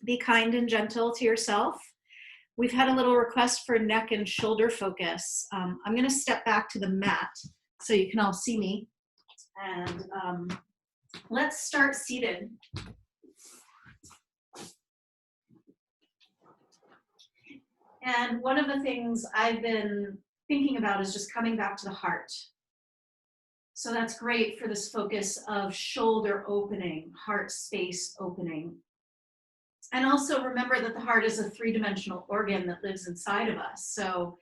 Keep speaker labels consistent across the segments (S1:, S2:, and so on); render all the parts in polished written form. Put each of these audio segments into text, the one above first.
S1: Be kind and gentle to yourself. We've had a little request for neck and shoulder focus. I'm going to step back to the mat so you can all see me. And let's start seated. And one of the things I've been thinking about is just coming back to the heart. So that's great for this focus of shoulder opening, heart space opening. And also remember that the heart is a three-dimensional organ that lives inside of us. So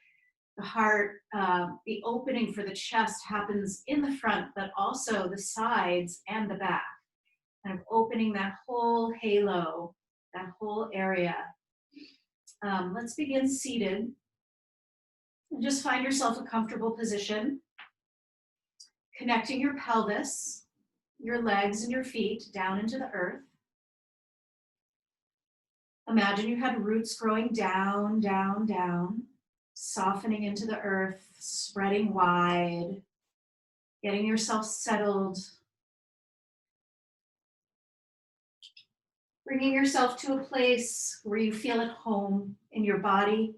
S1: the heart, the opening for the chest happens in the front, but also the sides and the back. Kind of opening that whole halo, that whole area. Let's begin seated. And just find yourself a comfortable position. Connecting your pelvis, your legs and your feet down into the earth. Imagine you had roots growing down, down, down, softening into the earth, spreading wide, getting yourself settled. Bringing yourself to a place where you feel at home in your body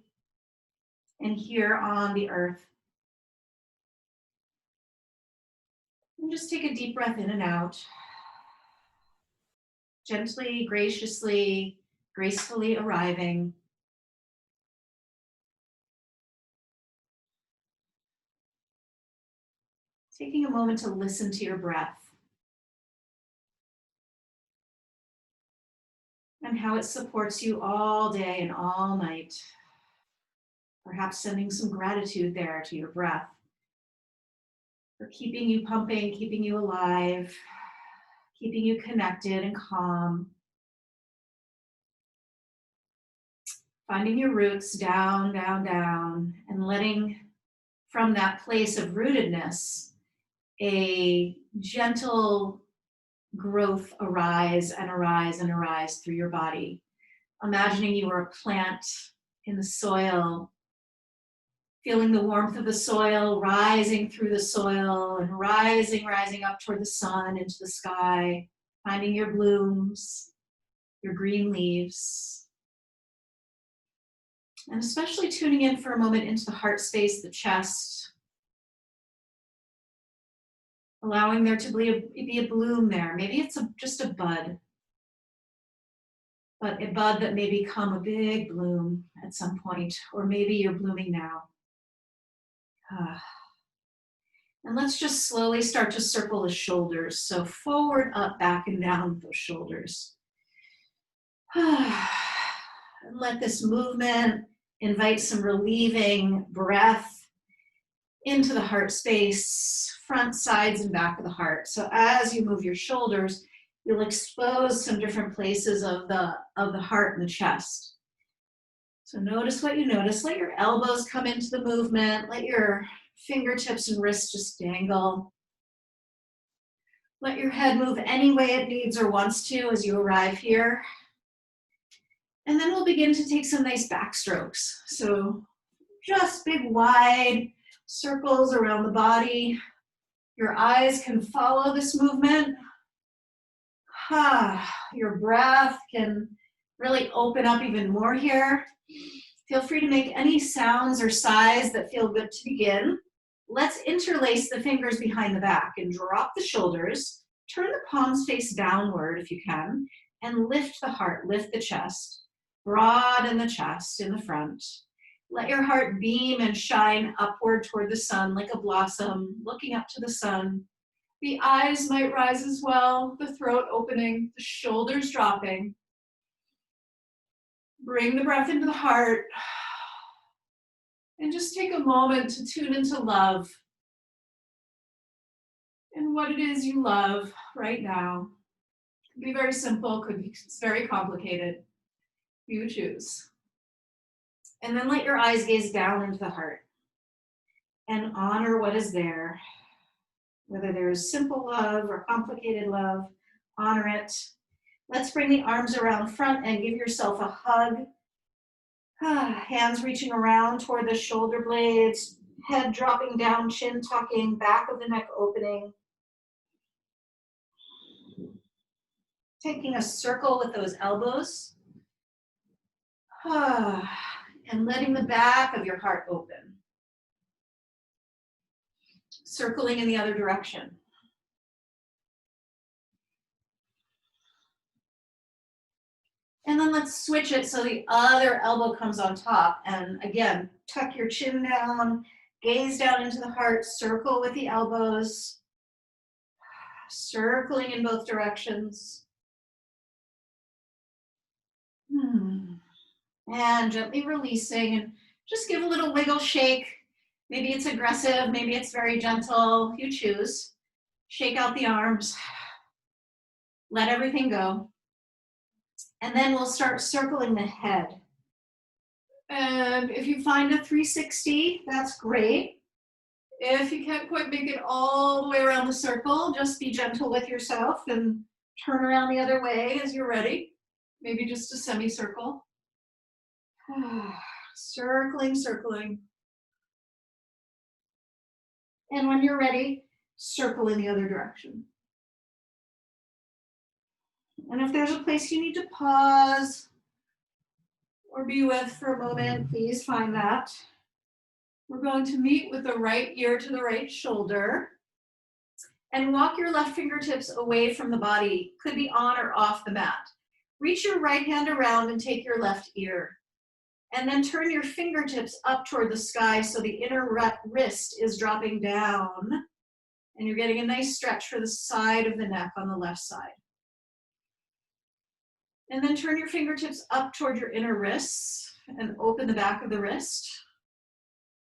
S1: and here on the earth. And just take a deep breath in and out. Gently, graciously, gracefully arriving. Taking a moment to listen to your breath and how it supports you all day and all night. Perhaps sending some gratitude there to your breath for keeping you pumping, keeping you alive, keeping you connected and calm. Finding your roots down, down, down, and letting from that place of rootedness a gentle growth arise and arise and arise through your body. Imagining you are a plant in the soil, feeling the warmth of the soil rising through the soil and rising up toward the sun, into the sky, finding your blooms, your green leaves. And especially tuning in for a moment into the heart space, the chest. Allowing there to be a bloom there. Maybe it's just a bud. But a bud that may become a big bloom at some point. Or maybe you're blooming now. And let's just slowly start to circle the shoulders. So forward, up, back, and down with those shoulders. And let this movement invite some relieving breath into the heart space, front, sides, and back of the heart. So as you move your shoulders, you'll expose some different places of the heart and the chest. So notice what you notice. Let your elbows come into the movement. Let your fingertips and wrists just dangle. Let your head move any way it needs or wants to as you arrive here. And then we'll begin to take some nice back strokes. So just big, wide circles around the body. Your eyes can follow this movement. Your breath can really open up even more here. Feel free to make any sounds or sighs that feel good to begin. Let's interlace the fingers behind the back and drop the shoulders. Turn the palms face downward if you can, and lift the heart, lift the chest. Broaden the chest in the front. Let your heart beam and shine upward toward the sun like a blossom, looking up to the sun. The eyes might rise as well, the throat opening, the shoulders dropping. Bring the breath into the heart. And just take a moment to tune into love and what it is you love right now. It could be very simple, could be very complicated. You choose. And then let your eyes gaze down into the heart and honor what is there. Whether there is simple love or complicated love, honor it. Let's bring the arms around front and give yourself a hug. Hands reaching around toward the shoulder blades, head dropping down, chin tucking, back of the neck opening. Taking a circle with those elbows. And letting the back of your heart open. Circling in the other direction. And then let's switch it so the other elbow comes on top. And again, tuck your chin down, gaze down into the heart, circle with the elbows, circling in both directions. And gently releasing, and just give a little wiggle shake. Maybe it's aggressive, maybe it's very gentle, you choose. Shake out the arms, let everything go. And then we'll start circling the head. And if you find a 360, that's great. If you can't quite make it all the way around the circle, just be gentle with yourself and turn around the other way as you're ready. Maybe just a semicircle. Circling, circling. And when you're ready, circle in the other direction. And if there's a place you need to pause or be with for a moment, please find that. We're going to meet with the right ear to the right shoulder and walk your left fingertips away from the body. Could be on or off the mat. Reach your right hand around and take your left ear. And then turn your fingertips up toward the sky so the inner wrist is dropping down. And you're getting a nice stretch for the side of the neck on the left side. And then turn your fingertips up toward your inner wrists and open the back of the wrist.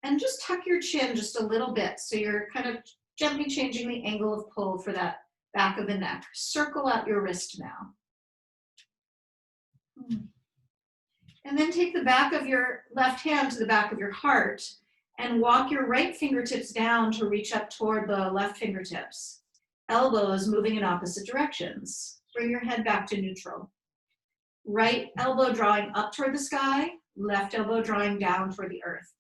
S1: And just tuck your chin just a little bit so you're kind of gently changing the angle of pull for that back of the neck. Circle out your wrist now. And then take the back of your left hand to the back of your heart and walk your right fingertips down to reach up toward the left fingertips. Elbows moving in opposite directions. Bring your head back to neutral. Right elbow drawing up toward the sky, left elbow drawing down toward the earth.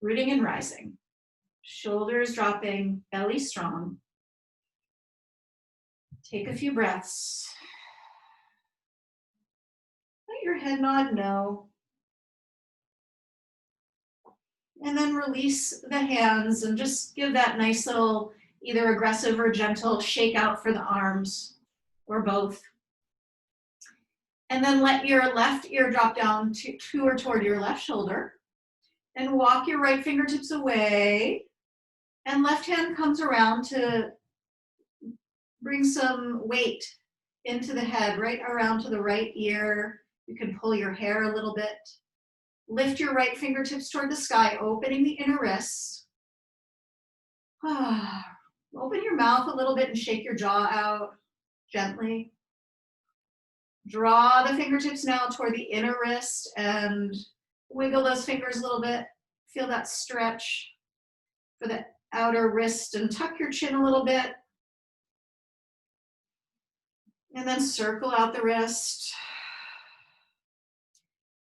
S1: Rooting and rising. Shoulders dropping, belly strong. Take a few breaths. Let your head nod no. And then release the hands and just give that nice little either aggressive or gentle shake out for the arms or both. And then let your left ear drop down to or toward your left shoulder and walk your right fingertips away. And left hand comes around to bring some weight into the head, right around to the right ear. You can pull your hair a little bit. Lift your right fingertips toward the sky, opening the inner wrists. Open your mouth a little bit and shake your jaw out gently. Draw the fingertips now toward the inner wrist and wiggle those fingers a little bit. Feel that stretch for the outer wrist and tuck your chin a little bit. And then circle out the wrist.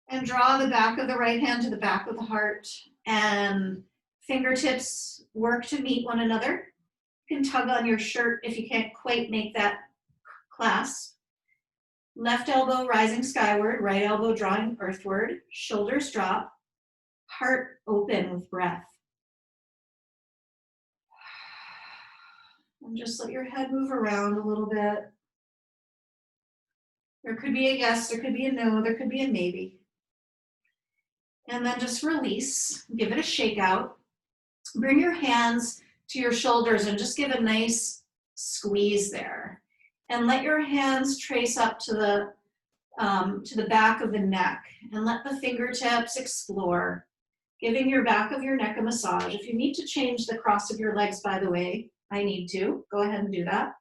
S1: And draw the back of the right hand to the back of the heart. And fingertips work to meet one another. You can tug on your shirt if you can't quite make that clasp. Left elbow rising skyward, right elbow drawing earthward, shoulders drop, heart open with breath. And just let your head move around a little bit. There could be a yes, there could be a no, there could be a maybe. And then just release, give it a shake out. Bring your hands to your shoulders and just give a nice squeeze there. And let your hands trace up to the back of the neck and let the fingertips explore, giving your back of your neck a massage. If you need to change the cross of your legs, by the way, I need to. Go ahead and do that.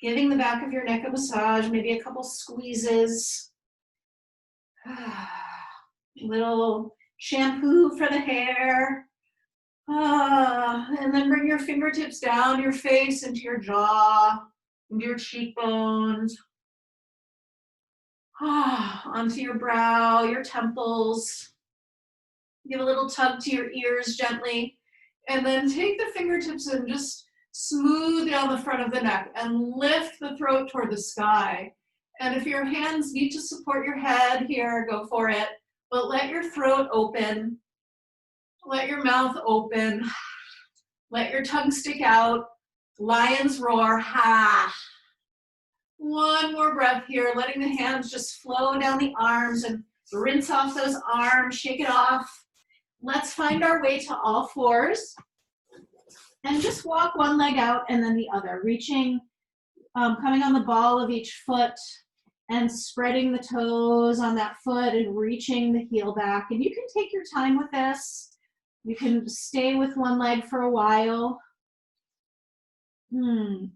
S1: Giving the back of your neck a massage, maybe a couple squeezes. Little shampoo for the hair. And then bring your fingertips down your face into your jaw, into your cheekbones. Onto your brow, your temples. Give a little tug to your ears gently. And then take the fingertips and just smooth down the front of the neck and lift the throat toward the sky. And if your hands need to support your head here, go for it. but let your throat open. Let your mouth open. Let your tongue stick out. Lion's roar, ha. One more breath here, letting the hands just flow down the arms and rinse off those arms, shake it off. Let's find our way to all fours and just walk one leg out and then the other, reaching, coming on the ball of each foot and spreading the toes on that foot and reaching the heel back. And you can take your time with this. You can stay with one leg for a while.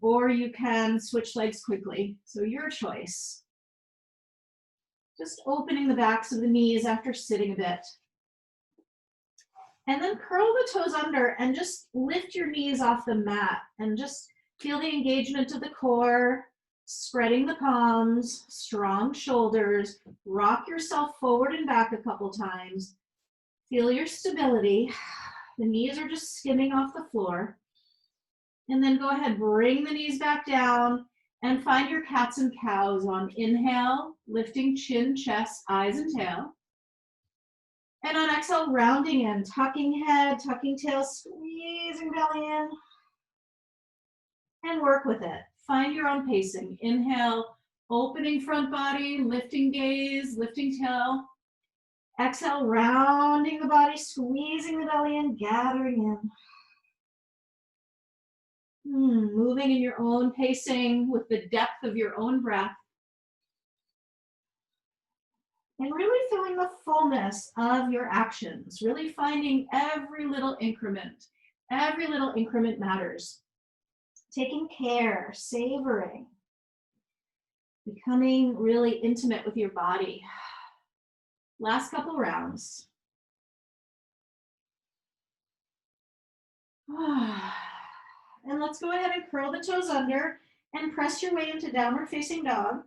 S1: Or you can switch legs quickly. So your choice. Just opening the backs of the knees after sitting a bit. And then curl the toes under and just lift your knees off the mat and just feel the engagement of the core, spreading the palms, strong shoulders, rock yourself forward and back a couple times. Feel your stability. The knees are just skimming off the floor. And then go ahead, bring the knees back down and find your cats and cows on inhale, lifting chin, chest, eyes, and tail. And on exhale, rounding in, tucking head, tucking tail, squeezing belly in. And work with it. Find your own pacing. Inhale, opening front body, lifting gaze, lifting tail. Exhale, rounding the body, squeezing the belly in, gathering in. Moving in your own pacing with the depth of your own breath. And really feeling the fullness of your actions, really finding every little increment. Every little increment matters. Taking care, savoring, becoming really intimate with your body. Last couple rounds. And let's go ahead and curl the toes under and press your way into downward facing dog.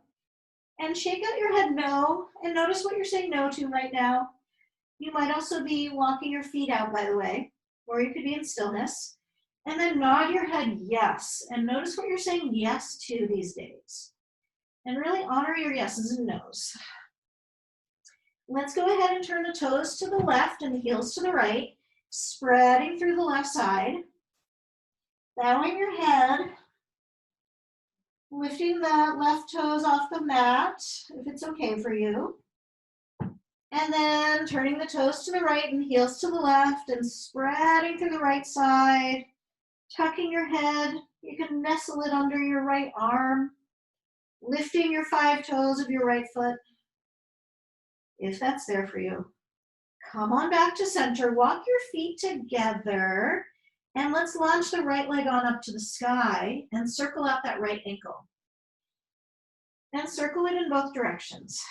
S1: And shake out your head no, and notice what you're saying no to right now. You might also be walking your feet out, by the way, or you could be in stillness. And then nod your head yes, and notice what you're saying yes to these days. And really honor your yeses and nos. Let's go ahead and turn the toes to the left and the heels to the right, spreading through the left side. Bowing your head, lifting the left toes off the mat, if it's okay for you. And then turning the toes to the right and the heels to the left and spreading through the right side, tucking your head. You can nestle it under your right arm, lifting your 5 toes of your right foot, if that's there for you. Come on back to center, walk your feet together. And let's launch the right leg on up to the sky and circle out that right ankle. And circle it in both directions.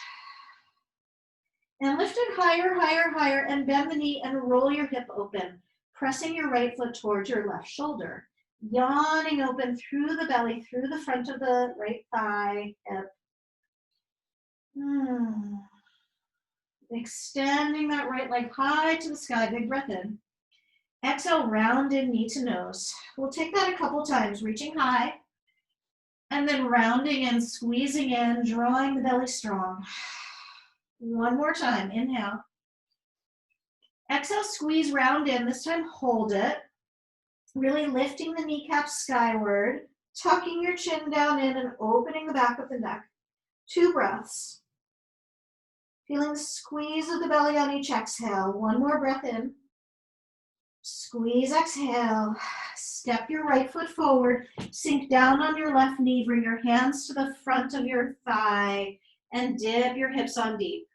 S1: And lift it higher, higher, higher, and bend the knee and roll your hip open, pressing your right foot towards your left shoulder. Yawning open through the belly, through the front of the right thigh, hip. Extending that right leg high to the sky, big breath in. Exhale, round in, knee to nose. We'll take that a couple times, reaching high, and then rounding and squeezing in, drawing the belly strong. One more time, inhale. Exhale, squeeze, round in, this time hold it. Really lifting the kneecaps skyward, tucking your chin down in and opening the back of the neck. 2 breaths. Feeling the squeeze of the belly on each exhale. One more breath in. Squeeze, exhale. Step your right foot forward. Sink down on your left knee. Bring your hands to the front of your thigh and dip your hips on deep.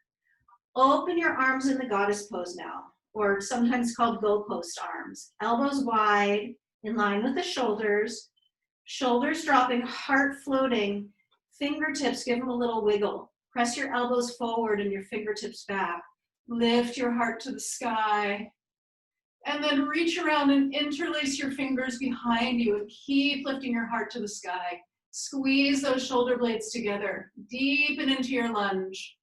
S1: Open your arms in the goddess pose now, or sometimes called goalpost arms. Elbows wide, in line with the shoulders. Shoulders dropping, heart floating. Fingertips, give them a little wiggle. Press your elbows forward and your fingertips back. Lift your heart to the sky. And then reach around and interlace your fingers behind you and keep lifting your heart to the sky. Squeeze those shoulder blades together. Deepen into your lunge.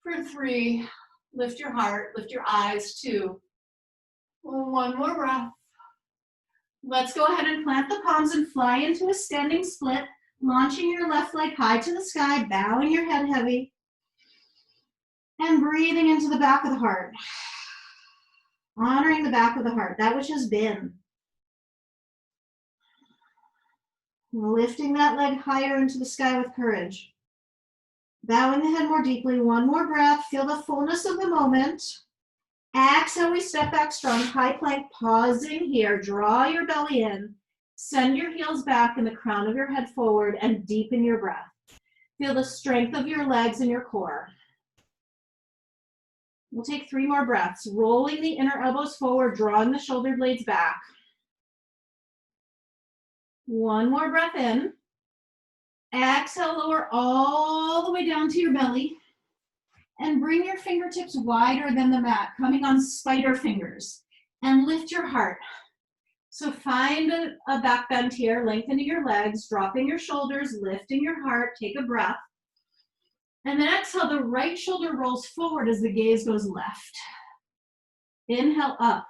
S1: For 3, lift your heart, lift your eyes. 2. One more breath. Let's go ahead and plant the palms and fly into a standing split, launching your left leg high to the sky, bowing your head heavy. And And breathing into the back of the heart. Honoring the back of the heart, that which has been. Lifting that leg higher into the sky with courage. Bowing the head more deeply. One more breath. Feel the fullness of the moment. Exhale, we step back strong. High plank, pausing here. Draw your belly in. Send your heels back and the crown of your head forward and deepen your breath. Feel the strength of your legs and your core. We'll take 3 more breaths. Rolling the inner elbows forward, drawing the shoulder blades back. One more breath in. Exhale, lower all the way down to your belly. And bring your fingertips wider than the mat, coming on spider fingers. And lift your heart. So find a back bend here, lengthening your legs, dropping your shoulders, lifting your heart. Take a breath. And then exhale, the right shoulder rolls forward as the gaze goes left. Inhale up.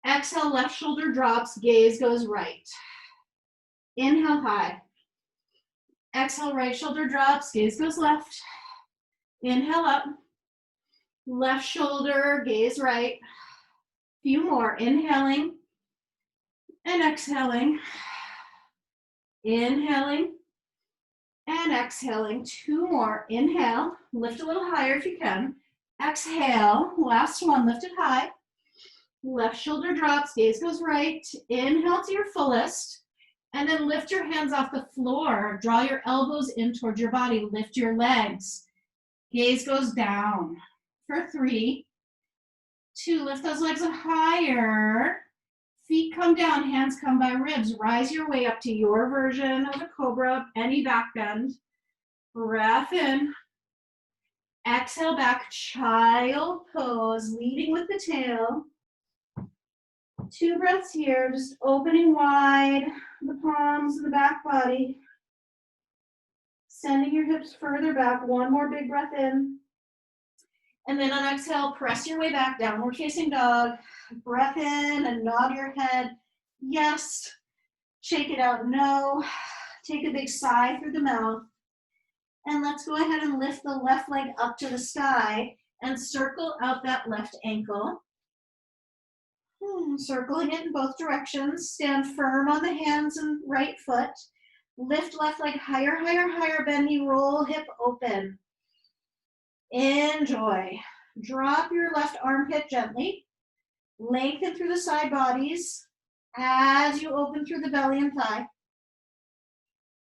S1: Exhale, left shoulder drops, gaze goes right. Inhale high. Exhale, right shoulder drops, gaze goes left. Inhale up. Left shoulder, gaze right. Few more. Inhaling and exhaling. Inhaling and exhaling. 2 more. Inhale. Lift a little higher if you can. Exhale. Last one. Lift it high. Left shoulder drops. Gaze goes right. Inhale to your fullest. And then lift your hands off the floor. Draw your elbows in towards your body. Lift your legs. Gaze goes down. For 3, 2, lift those legs up higher. Feet come down, hands come by ribs. Rise your way up to your version of a cobra, any back bend. Breath in. Exhale back, child pose, leading with the tail. 2 breaths here, just opening wide the palms and the back body. Sending your hips further back. 1 more big breath in. And then on exhale, press your way back, downward facing dog. Breath in and nod your head. Yes. Shake it out. No. Take a big sigh through the mouth. And let's go ahead and lift the left leg up to the sky and circle out that left ankle. Circling it in both directions. Stand firm on the hands and right foot. Lift left leg higher, higher, higher. Bendy, roll hip open. Enjoy. Drop your left armpit gently. Lengthen through the side bodies as you open through the belly and thigh.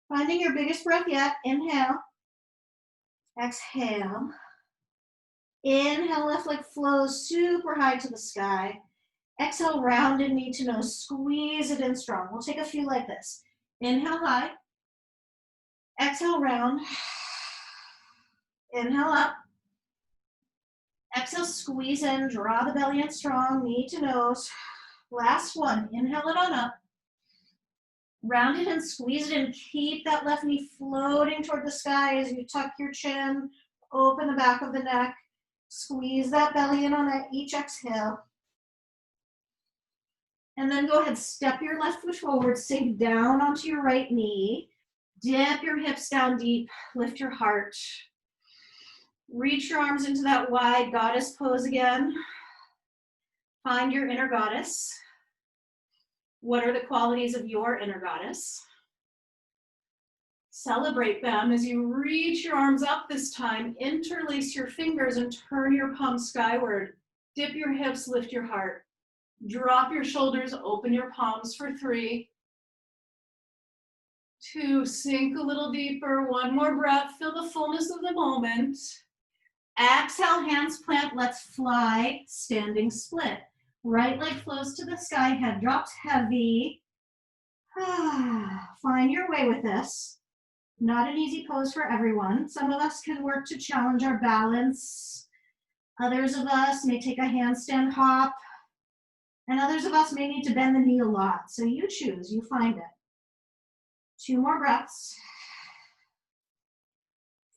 S1: Finding your biggest breath yet. Inhale. Exhale. Inhale, left leg flows super high to the sky. Exhale, rounded knee to nose. Squeeze it in strong. We'll take a few like this. Inhale high. Exhale, round. Inhale up. Exhale, squeeze in, draw the belly in strong, knee to nose. Last one, inhale it on up. Round it and squeeze it in. Keep that left knee floating toward the sky as you tuck your chin, open the back of the neck. Squeeze that belly in on each exhale. And then go ahead, step your left foot forward, sink down onto your right knee. Dip your hips down deep, lift your heart. Reach your arms into that wide goddess pose again. Find your inner goddess. What are the qualities of your inner goddess? Celebrate them as you reach your arms up this time. Interlace your fingers and turn your palms skyward. Dip your hips, lift your heart. Drop your shoulders, open your palms for 3, 2, sink a little deeper. 1 more breath, feel the fullness of the moment. Exhale, hands plant, let's fly, standing split. Right leg flows to the sky, head drops heavy. Find your way with this. Not an easy pose for everyone. Some of us can work to challenge our balance. Others of us may take a handstand hop. And others of us may need to bend the knee a lot. So you choose, you find it. 2 more breaths.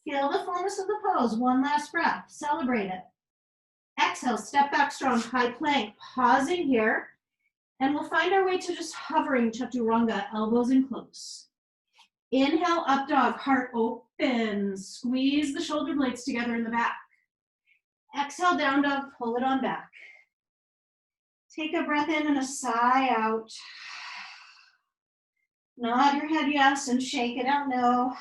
S1: Feel the fullness of the pose. 1 last breath. Celebrate it. Exhale, step back strong, high plank. Pausing here. And we'll find our way to just hovering chaturanga, elbows in close. Inhale, up dog, heart open. Squeeze the shoulder blades together in the back. Exhale, down dog, pull it on back. Take a breath in and a sigh out. Nod your head yes and shake it out no.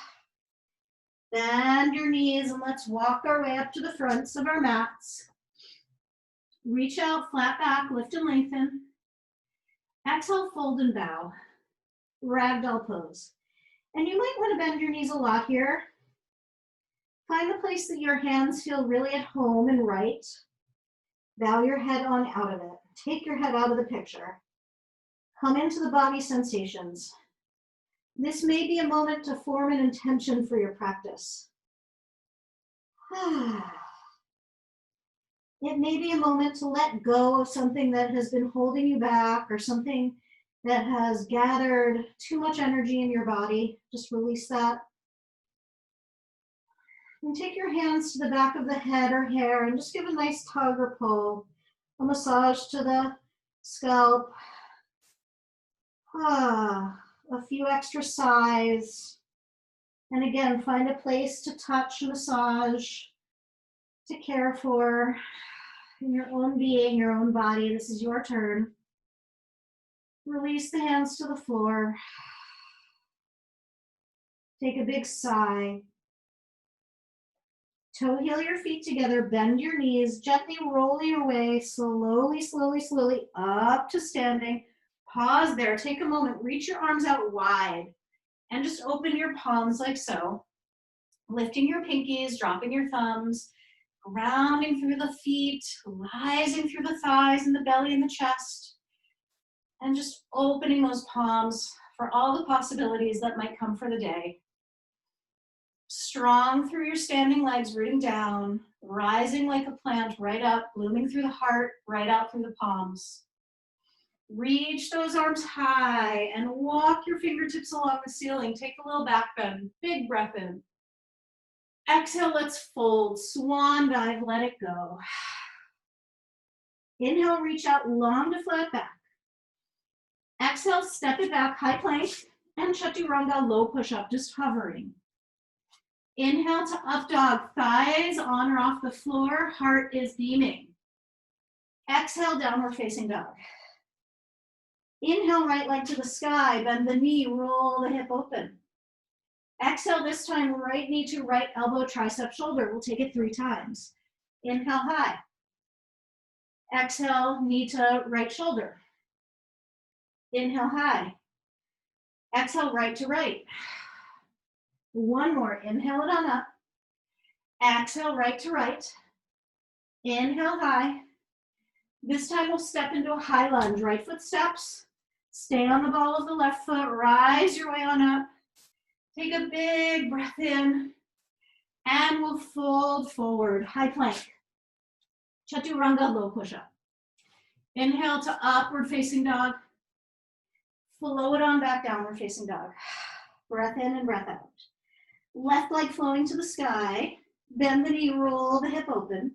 S1: Bend your knees and let's walk our way up to the fronts of our mats. Reach out, flat back, lift and lengthen. Exhale, fold and bow. Ragdoll pose. And you might want to bend your knees a lot here. Find the place that your hands feel really at home and right. Bow your head on out of it. Take your head out of the picture. Come into the body sensations. This may be a moment to form an intention for your practice. It may be a moment to let go of something that has been holding you back or something that has gathered too much energy in your body. Just release that. And take your hands to the back of the head or hair and just give a nice tug or pull. A massage to the scalp. A few extra sighs. And again, find a place to touch, massage, to care for in your own being, your own body. This is your turn. Release the hands to the floor. Take a big sigh. Toe heel your feet together, bend your knees, gently roll your way, slowly, slowly, slowly up to standing. Pause there, take a moment, reach your arms out wide and just open your palms like so. Lifting your pinkies, dropping your thumbs, grounding through the feet, rising through the thighs and the belly and the chest, and just opening those palms for all the possibilities that might come for the day. Strong through your standing legs, rooting down, rising like a plant right up, blooming through the heart, right out through the palms. Reach those arms high and walk your fingertips along the ceiling. Take a little back bend, big breath in. Exhale, let's fold, swan dive, let it go. Inhale, reach out long to flat back. Exhale, step it back, high plank, and chaturanga, low push-up, just hovering. Inhale to up dog, thighs on or off the floor, heart is beaming. Exhale, downward facing dog. Inhale, right leg to the sky, bend the knee, roll the hip open. Exhale, this time, right knee to right elbow, tricep, shoulder. We'll take it 3 times. Inhale, high. Exhale, knee to right shoulder. Inhale, high. Exhale, right to right. One more, inhale it on up. Exhale, right to right. Inhale, high. This time we'll step into a high lunge, right foot steps. Stay on the ball of the left foot, rise your way on up. Take a big breath in, and we'll fold forward, high plank. Chaturanga, low push-up. Inhale to upward facing dog. Flow it on back, downward facing dog. Breath in and breath out. Left leg flowing to the sky. Bend the knee, roll the hip open.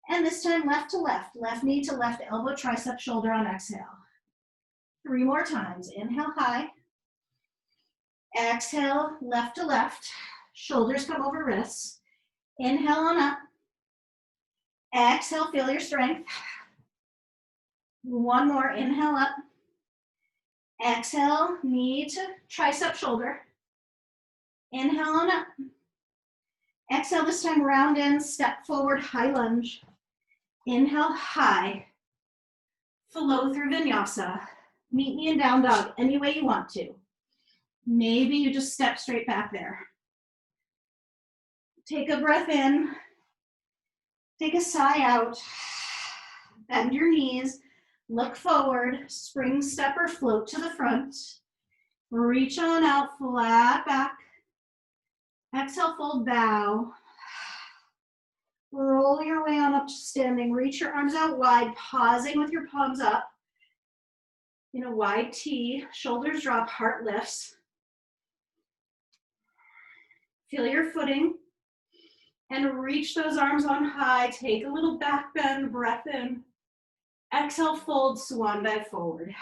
S1: And this time left to left knee to left elbow, tricep, shoulder on exhale. 3 more times. Inhale, high. Exhale, left to left. Shoulders come over wrists. Inhale on up. Exhale, feel your strength. One more, inhale up. Exhale, knee to tricep, shoulder. Inhale on up. Exhale, this time round in, step forward, high lunge. Inhale, high. Flow through vinyasa. Meet me in down dog any way you want to. Maybe you just step straight back there. Take a breath in. Take a sigh out. Bend your knees. Look forward. Spring step or float to the front. Reach on out, flat back. Exhale, fold, bow. Roll your way on up to standing. Reach your arms out wide, pausing with your palms up. In a wide T, shoulders drop, heart lifts. Feel your footing. And reach those arms on high. Take a little back bend, breath in. Exhale, fold, swan dive forward.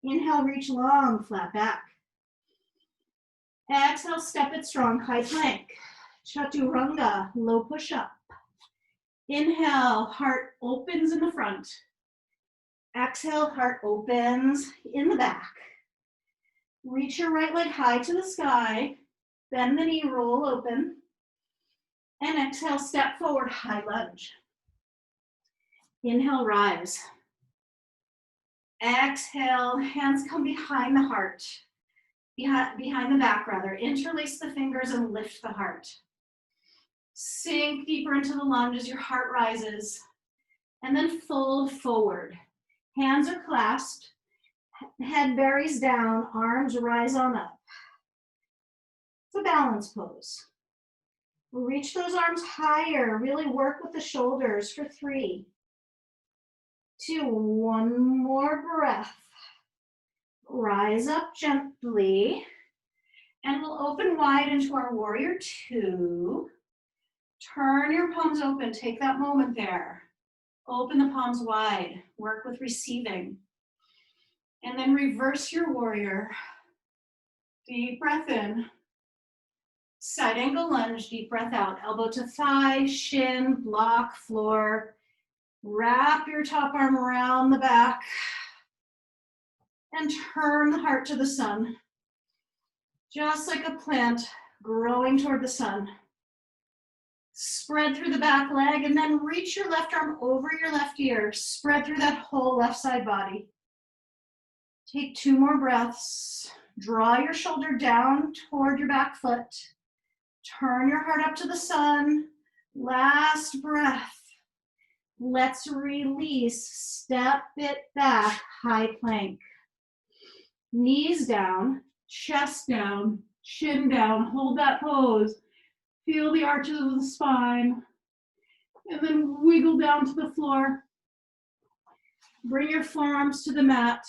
S1: Inhale, reach long, flat back. Exhale, step it strong, high plank. Chaturanga, low push-up. Inhale, heart opens in the front. Exhale, heart opens in the back. Reach your right leg high to the sky. Bend the knee, roll open. And exhale, step forward, high lunge. Inhale, rise. Exhale, hands come behind the heart. Behind the back rather. Interlace the fingers and lift the heart. Sink deeper into the lunge as your heart rises. And then fold forward. Hands are clasped. Head buries down, arms rise on up. It's a balance pose. Reach those arms higher. Really work with the shoulders for 3, 2, one more breath. Rise up gently. And we'll open wide into our warrior 2. Turn your palms open. Take that moment there. Open the palms wide. Work with receiving. And then reverse your warrior. Deep breath in. Side angle lunge, deep breath out. Elbow to thigh, shin, block, floor. Wrap your top arm around the back. And turn the heart to the sun. Just like a plant growing toward the sun. Spread through the back leg and then reach your left arm over your left ear. Spread through that whole left side body. Take 2 more breaths. Draw your shoulder down toward your back foot. Turn your heart up to the sun. Last breath. Let's release. Step it back. High plank. Knees down, chest down, chin down. Hold that pose. Feel the arches of the spine. And then wiggle down to the floor. Bring your forearms to the mat.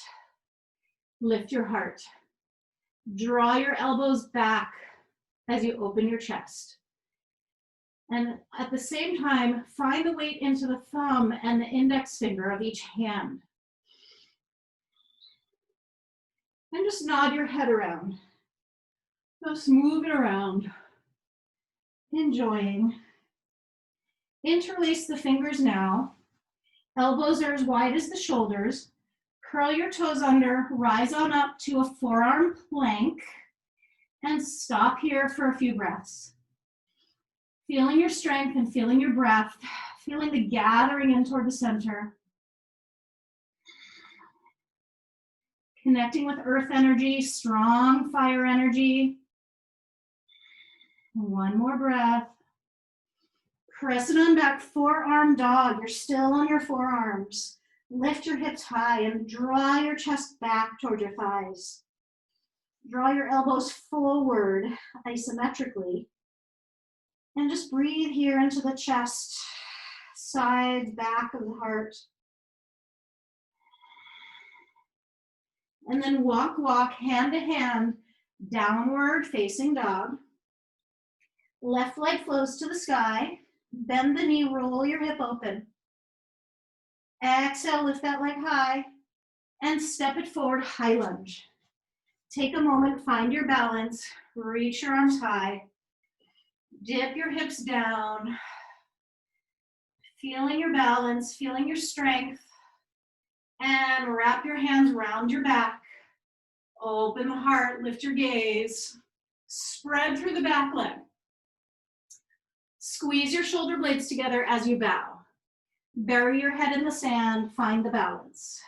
S1: Lift your heart. Draw your elbows back as you open your chest. And at the same time, find the weight into the thumb and the index finger of each hand. And just nod your head around. Just move it around. Enjoying. Interlace the fingers now. Elbows are as wide as the shoulders. Curl your toes under, rise on up to a forearm plank, and stop here for a few breaths. Feeling your strength and feeling your breath, feeling the gathering in toward the center. Connecting with earth energy, strong fire energy. One more breath. Press it on back, forearm dog. You're still on your forearms. Lift your hips high and draw your chest back toward your thighs. Draw your elbows forward isometrically. And just breathe here into the chest, sides, back of the heart. And then walk hand to hand, downward facing dog. Left leg flows to the sky. Bend the knee, roll your hip open. Exhale, lift that leg high and step it forward, high lunge. Take a moment, find your balance, reach your arms high. Dip your hips down. Feeling your balance, feeling your strength. And wrap your hands around your back. Open the heart, lift your gaze. Spread through the back leg. Squeeze your shoulder blades together as you bow. Bury your head in the sand, find the balance.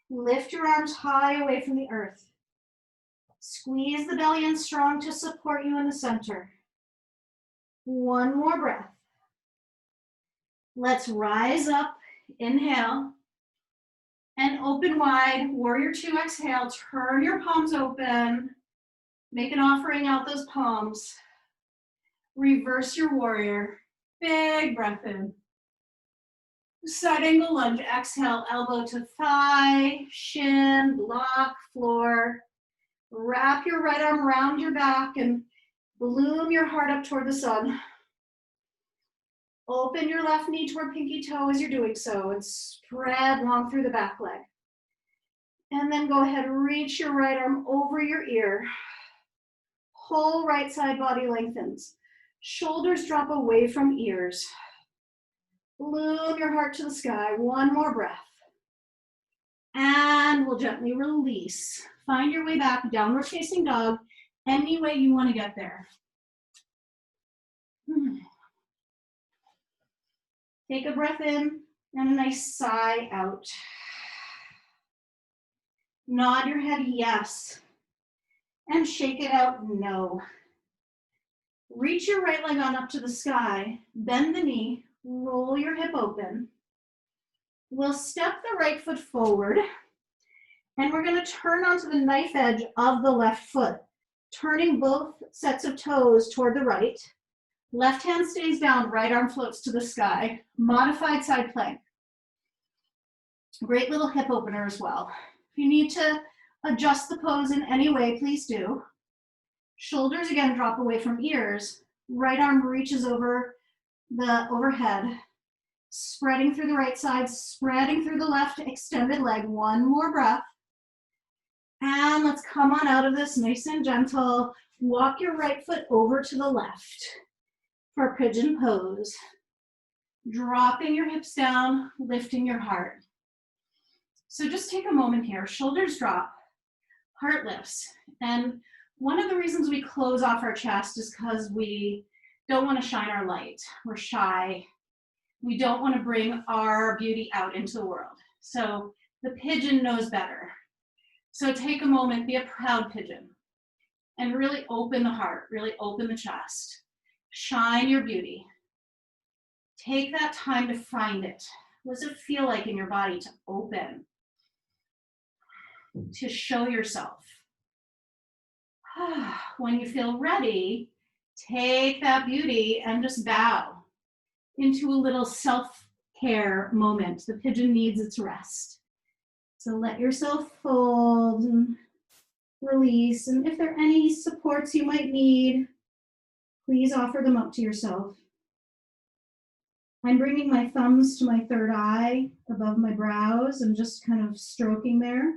S1: Lift your arms high away from the earth. Squeeze the belly in strong to support you in the center. One more breath. Let's rise up, inhale, and open wide, warrior 2, exhale, turn your palms open, make an offering out those palms, reverse your warrior, big breath in. Side angle lunge, exhale, elbow to thigh, shin, block, floor. Wrap your right arm around your back and bloom your heart up toward the sun. Open your left knee toward pinky toe as you're doing so and spread long through the back leg. And then go ahead, reach your right arm over your ear. Whole right side body lengthens. Shoulders drop away from ears. Balloon your heart to the sky. One more breath. And we'll gently release. Find your way back, downward facing dog, any way you want to get there. Take a breath in and a nice sigh out. Nod your head yes, and shake it out no. Reach your right leg on up to the sky, bend the knee, roll your hip open. We'll step the right foot forward, and we're going to turn onto the knife edge of the left foot, turning both sets of toes toward the right. Left hand stays down, right arm floats to the sky. Modified side plank. Great little hip opener as well. If you need to adjust the pose in any way, please do. Shoulders again drop away from ears. Right arm reaches over the overhead, spreading through the right side, spreading through the left extended leg. One more breath. And let's come on out of this nice and gentle. Walk your right foot over to the left for pigeon pose. Dropping your hips down, lifting your heart. So just take a moment here. Shoulders drop, heart lifts. And one of the reasons we close off our chest is because we don't want to shine our light. We're shy. We don't want to bring our beauty out into the world. So the pigeon knows better. So take a moment, be a proud pigeon, and really open the heart, really open the chest. Shine your beauty. Take that time to find it. What does it feel like in your body to open, to show yourself? When you feel ready, take that beauty and just bow into a little self-care moment. The pigeon needs its rest. So let yourself fold and release. And if there are any supports you might need, please offer them up to yourself. I'm bringing my thumbs to my third eye above my brows and just kind of stroking there.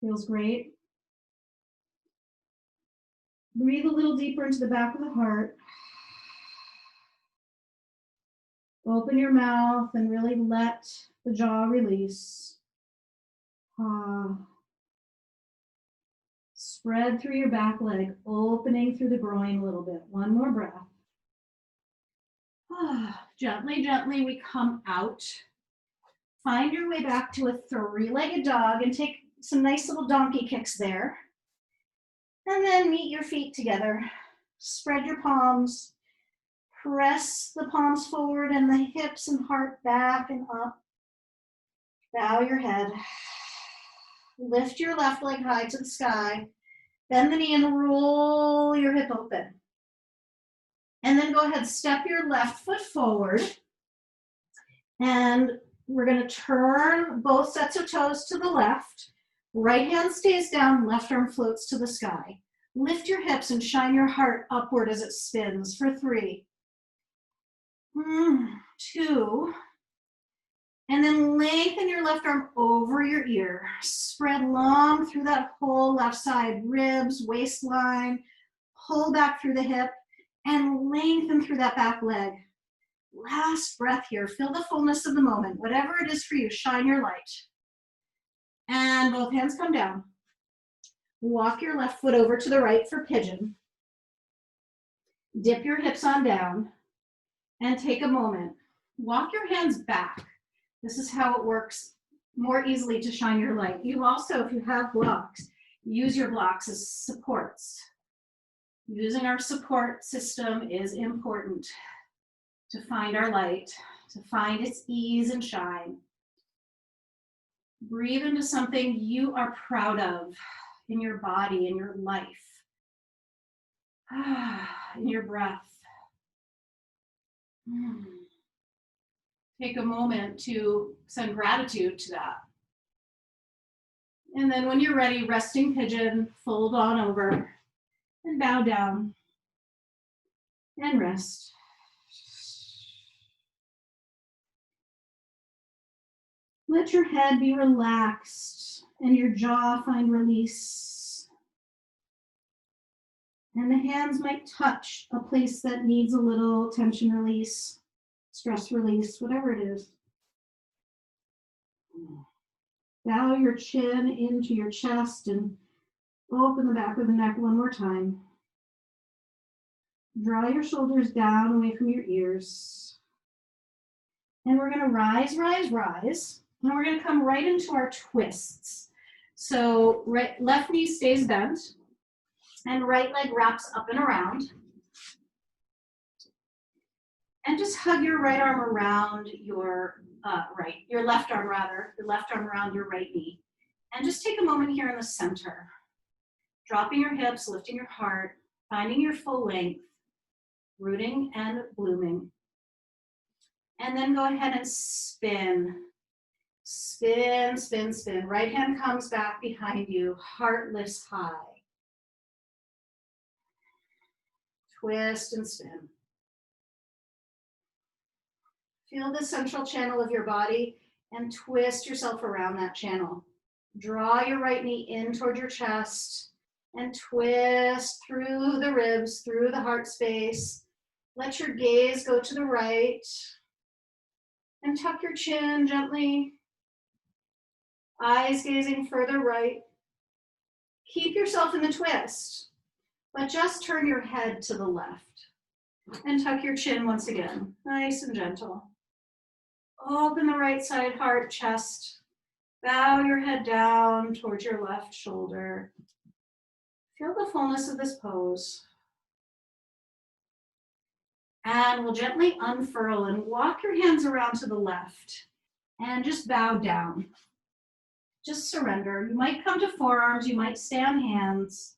S1: Feels great. Breathe a little deeper into the back of the heart. Open your mouth and really let the jaw release. Spread through your back leg, opening through the groin a little bit. One more breath. Gently, gently we come out. Find your way back to a three-legged dog and take some nice little donkey kicks there. And then meet your feet together. Spread your palms. Press the palms forward and the hips and heart back and up. Bow your head. Lift your left leg high to the sky. Bend the knee and roll your hip open. And then go ahead, step your left foot forward. And we're going to turn both sets of toes to the left. Right hand stays down, left arm floats to the sky. Lift your hips and shine your heart upward as it spins for 3, 2, and then lengthen your left arm over your ear. Spread long through that whole left side, ribs, waistline. Pull back through the hip and lengthen through that back leg. Last breath here. Feel the fullness of the moment. Whatever it is for you, shine your light. And both hands come down. Walk your left foot over to the right for pigeon. Dip your hips on down and take a moment. Walk your hands back. This is how it works more easily to shine your light. You also, if you have blocks, use your blocks as supports. Using our support system is important to find our light, to find its ease and shine. Breathe into something you are proud of in your body, in your life, in your breath. Take a moment to send gratitude to that. And then when you're ready, resting pigeon, fold on over and bow down and rest. Let your head be relaxed and your jaw find release. And the hands might touch a place that needs a little tension release, stress release, whatever it is. Bow your chin into your chest and open the back of the neck one more time. Draw your shoulders down away from your ears. And we're going to rise, rise, rise. And we're going to come right into our twists. So left knee stays bent and right leg wraps up and around. And just hug your right arm around your left arm around your right knee. And just take a moment here in the center. Dropping your hips, lifting your heart, finding your full length, rooting and blooming. And then go ahead and spin. Spin, spin, spin. Right hand comes back behind you. Heart lifts high. Twist and spin. Feel the central channel of your body and twist yourself around that channel. Draw your right knee in toward your chest and twist through the ribs, through the heart space. Let your gaze go to the right and tuck your chin gently. Eyes gazing further right. Keep yourself in the twist, but just turn your head to the left and tuck your chin once again, nice and gentle. Open the right side, heart, chest. Bow your head down towards your left shoulder. Feel the fullness of this pose. And we'll gently unfurl and walk your hands around to the left and just bow down. Just surrender. You might come to forearms, you might stay on hands.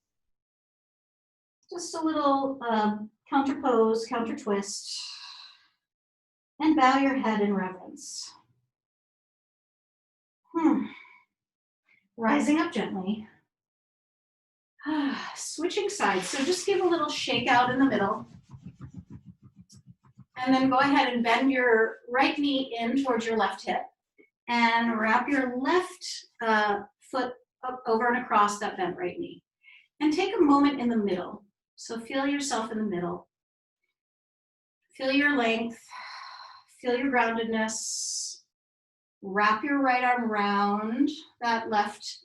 S1: Just a little counter pose, counter twist. And bow your head in reverence. Rising up gently. Switching sides. So just give a little shake out in the middle. And then go ahead and bend your right knee in towards your left hip. And wrap your left foot up over and across that bent right knee. And take a moment in the middle. So feel yourself in the middle. Feel your length. Feel your groundedness. Wrap your right arm around that left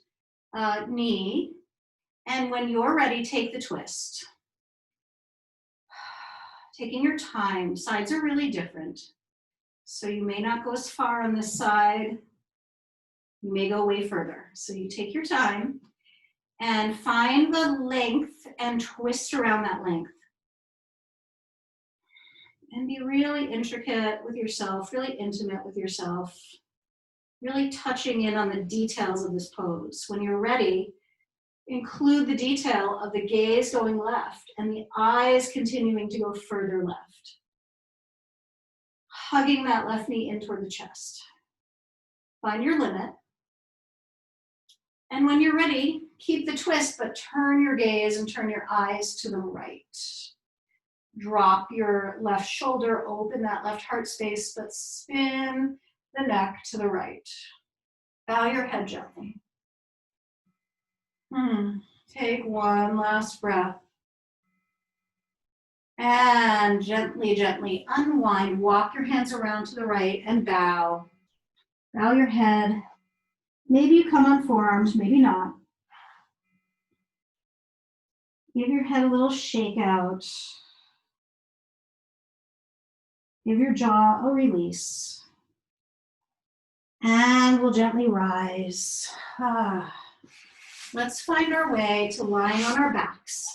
S1: knee. And when you're ready, take the twist. Taking your time. Sides are really different. So you may not go as far on this side. You may go way further. So you take your time and find the length and twist around that length. And be really intricate with yourself, really intimate with yourself, really touching in on the details of this pose. When you're ready, include the detail of the gaze going left and the eyes continuing to go further left. Hugging that left knee in toward the chest. Find your limit. And when you're ready, keep the twist, but turn your gaze and turn your eyes to the right. Drop your left shoulder, open that left heart space, but spin the neck to the right. Bow your head gently. Take one last breath. And gently, gently unwind. Walk your hands around to the right and bow. Bow your head. Maybe you come on forearms, maybe not. Give your head a little shake out. Give your jaw a release. And we'll gently rise. Let's find our way to lying on our backs.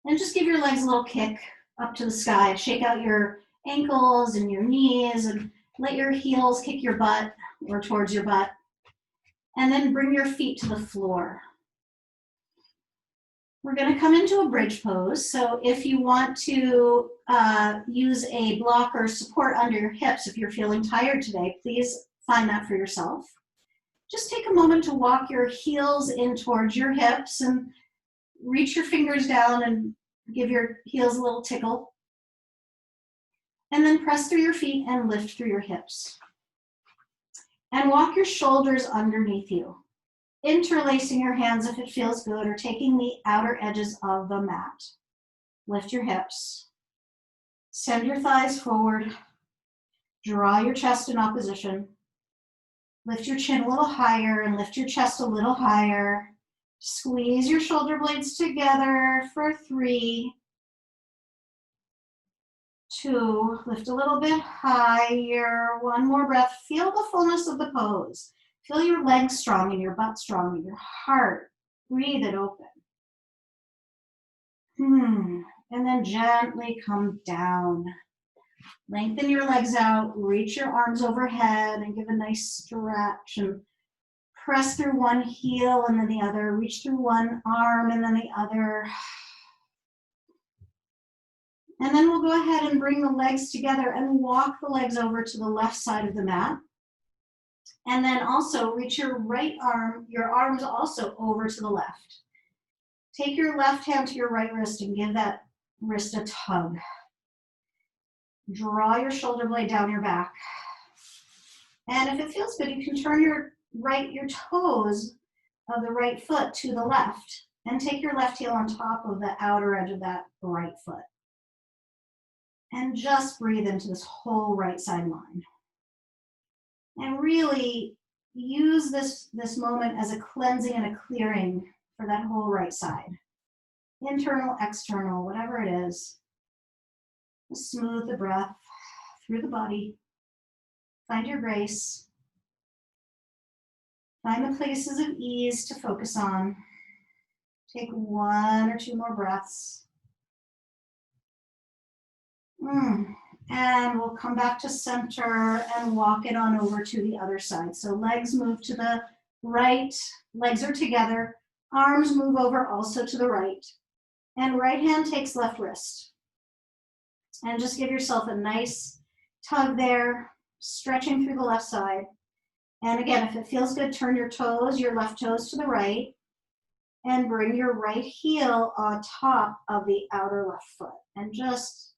S1: And just give your legs a little kick up to the sky. Shake out your ankles and your knees and let your heels kick your butt or towards your butt. And then bring your feet to the floor. We're going to come into a bridge pose. So if you want to use a block or support under your hips, if you're feeling tired today, please find that for yourself. Just take a moment to walk your heels in towards your hips and reach your fingers down and give your heels a little tickle. And then press through your feet and lift through your hips. And walk your shoulders underneath you. interlacing your hands if it feels good, or taking the outer edges of the mat. Lift your hips. Send your thighs forward. Draw your chest in opposition. Lift your chin a little higher and lift your chest a little higher. Squeeze your shoulder blades together for 3, 2, lift a little bit higher. 1 more breath. Feel the fullness of the pose. Feel your legs strong and your butt strong and your heart. Breathe it open. And then gently come down. Lengthen your legs out, reach your arms overhead and give a nice stretch, and press through one heel and then the other, reach through one arm and then the other. And then we'll go ahead and bring the legs together and walk the legs over to the left side of the mat. And then also reach your right arm, your arms also over to the left. Take your left hand to your right wrist and give that wrist a tug. Draw your shoulder blade down your back. And if it feels good, you can turn your toes of the right foot to the left and take your left heel on top of the outer edge of that right foot. And just breathe into this whole right side line. And really use this moment as a cleansing and a clearing for that whole right side. Internal, external, whatever it is. Just smooth the breath through the body. Find your grace. Find the places of ease to focus on. Take 1 or 2 more breaths. And we'll come back to center and walk it on over to the other side. So legs move to the right, legs are together, arms move over also to the right, and right hand takes left wrist. And just give yourself a nice tug there, stretching through the left side. And again, if it feels good, turn your toes, your left toes to the right, and bring your right heel on top of the outer left foot. And just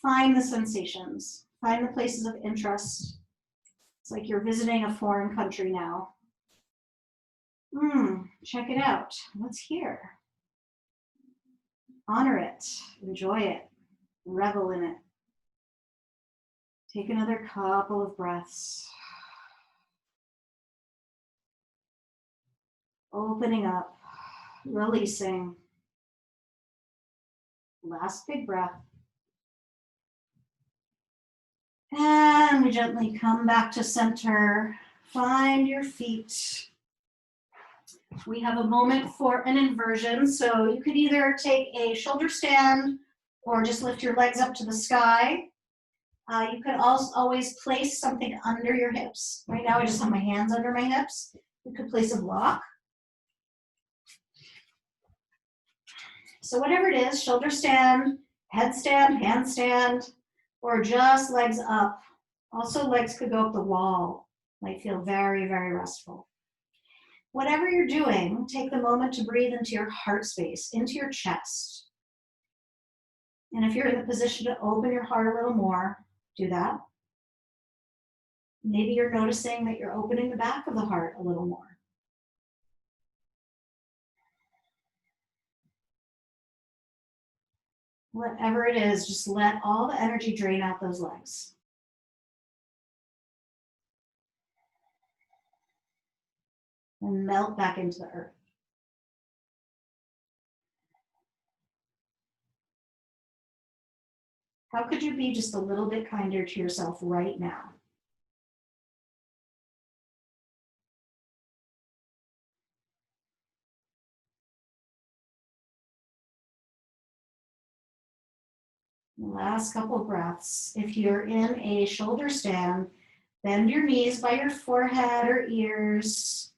S1: find the sensations, find the places of interest. It's like you're visiting a foreign country now. Check it out. What's here? Honor it, enjoy it, revel in it. Take another couple of breaths. Opening up, releasing. Last big breath. And we gently come back to center. Find your feet. We have a moment for an inversion. So you could either take a shoulder stand or just lift your legs up to the sky. You could also always place something under your hips. Right now I just have my hands under my hips. You could place a block. So whatever it is, shoulder stand, headstand, handstand, or just legs up. Also legs could go up the wall. Might feel very, very restful. Whatever you're doing, take the moment to breathe into your heart space, into your chest. And if you're in the position to open your heart a little more, do that. Maybe you're noticing that you're opening the back of the heart a little more. Whatever it is, just let all the energy drain out those legs. And melt back into the earth. How could you be just a little bit kinder to yourself right now? Last couple breaths. If you're in a shoulder stand, bend your knees by your forehead or ears.